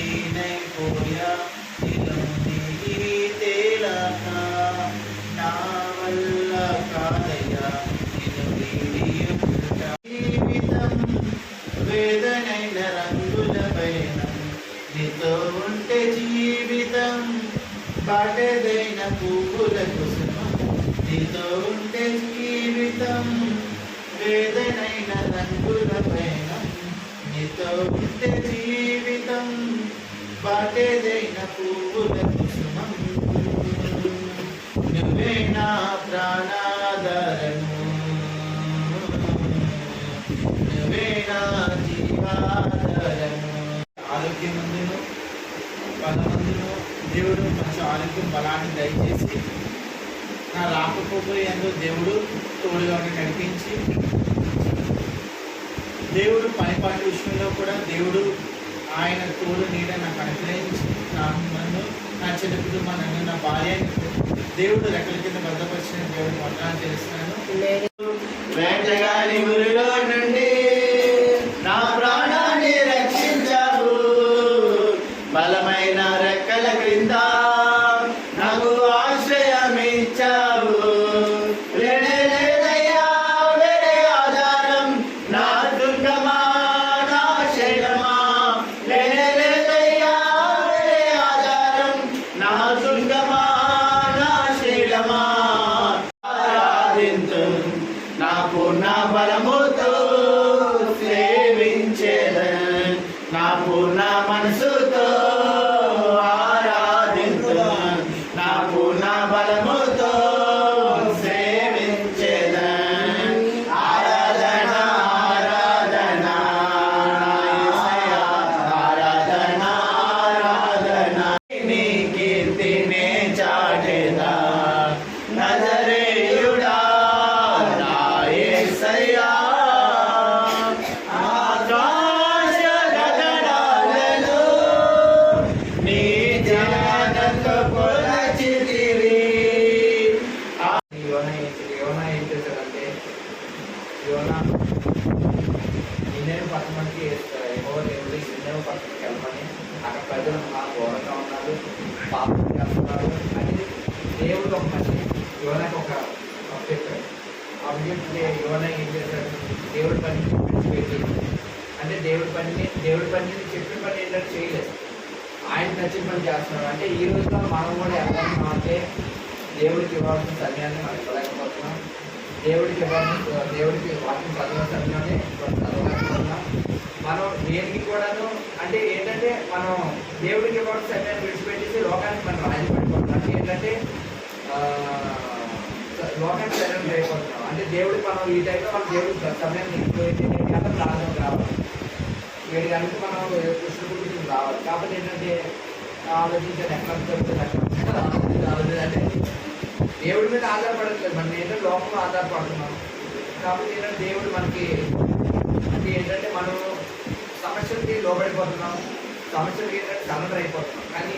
బందీనైపోయా నిలుండి తేలక నా వల్ల కాదయ్యా నిన్ను వీడియుట జీవితం వేదనైన రంగుల పైన నీతో ఉంటే జీవితం బాటదైన పువ్వుల కుసుమం నీతో ఉంటే జీవితం వేదనైన రంగుల పైన నీతో ఉంటే జీవితం బాటేదైన పువ్వుల కుసుమం నువ్వే నా ప్రాణాధారము నువ్వే నా జీవాధారము. ఆరోగ్యమందును బలమందును దేవుడు మంచి ఆరోగ్యం బలాన్ని దయచేసి నా రాకపోయేందు దేవుడు తోడుగా నడిపించి దేవుడు పనిపాటి విషయంలో కూడా దేవుడు ఆయన తోడు నీడ నాకు అనుగ్రహించి నన్ను నా చిన్న కుటుంబాన్ని నన్ను నా భార్యని దేవుడు రెక్కల కింద భద్రపరిచిన దేవుడు వందనాలు చేస్తున్నాను. వేటగాని ఊరిలో నుండి నా ప్రాణాన్ని రక్షించావు బలమైన రెక్కల క్రింద నాకు ఆశ్రయం ఇచ్చావు. నా పూర్ణ బలముతో సేవించేదన్ నా పూర్ణ మనసుతో ఆరాధింతున్ నా పూర్ణ బలముతో సేవించేదన్ ఆరాధన ఆరాధన ఆరాధన ఆరాధన నీ కీర్తినే చాటేదా నజరేయుడా ఇండియన్ పట్టణానికి దేవుడు ఇండియన్ పట్టణానికి వెళ్ళమని అక్కడ ప్రజలు మా ఘోరంగా ఉన్నారు పాపం చేస్తున్నారు అని దేవుడు ఒక మంచి యువనకి ఒక చెప్పాడు. అబ్జెక్ట్ యువన ఏం చేశాడు దేవుడి పని విడిచిపెట్టి అంటే దేవుడి పని చెప్పిన పని ఏంటంటే చేయలేదు ఆయన నచ్చిన పని చేస్తున్నాడు. అంటే ఈ రోజులో మనం కూడా ఎవరన్నా అంటే దేవుడికి ఇవ్వాల్సిన సమయాన్ని మనం ఇవ్వలేకపోతున్నాం. దేవుడికి వాటిని చదివిన సమయాన్ని చదవలేకపోతున్నాం. మనం దేనికి కూడాను అంటే ఏంటంటే మనం దేవుడికి ఇవ్వాల్సిన సమయాన్ని విడిచిపెట్టేసి లోకానికి మనం రాజపడిపోతున్నాం. ఏంటంటే లోకానికి సరైన అయిపోతున్నాం. అంటే దేవుడికి మనం ఈ టైంలో మనం దేవుడికి సమయాన్ని ఇచ్చిపోయింది 7 గంటలకు రాజం రావాలి 7 గంటలకు మనం కృష్ణ గురించి రావాలి. కాబట్టి ఏంటంటే ఆలోచించాను ఎక్కడ అంటే దేవుడి మీద ఆధారపడట్లేదు మనం ఏంటంటే లోకంలో ఆధారపడుతున్నాం. కాబట్టి ఏంటంటే దేవుడు మనకి అంటే ఏంటంటే మనం సమస్యలకి లోబడిపోతున్నాం. సమస్యలకి ఏంటంటే సరెండర్ అయిపోతున్నాం. కానీ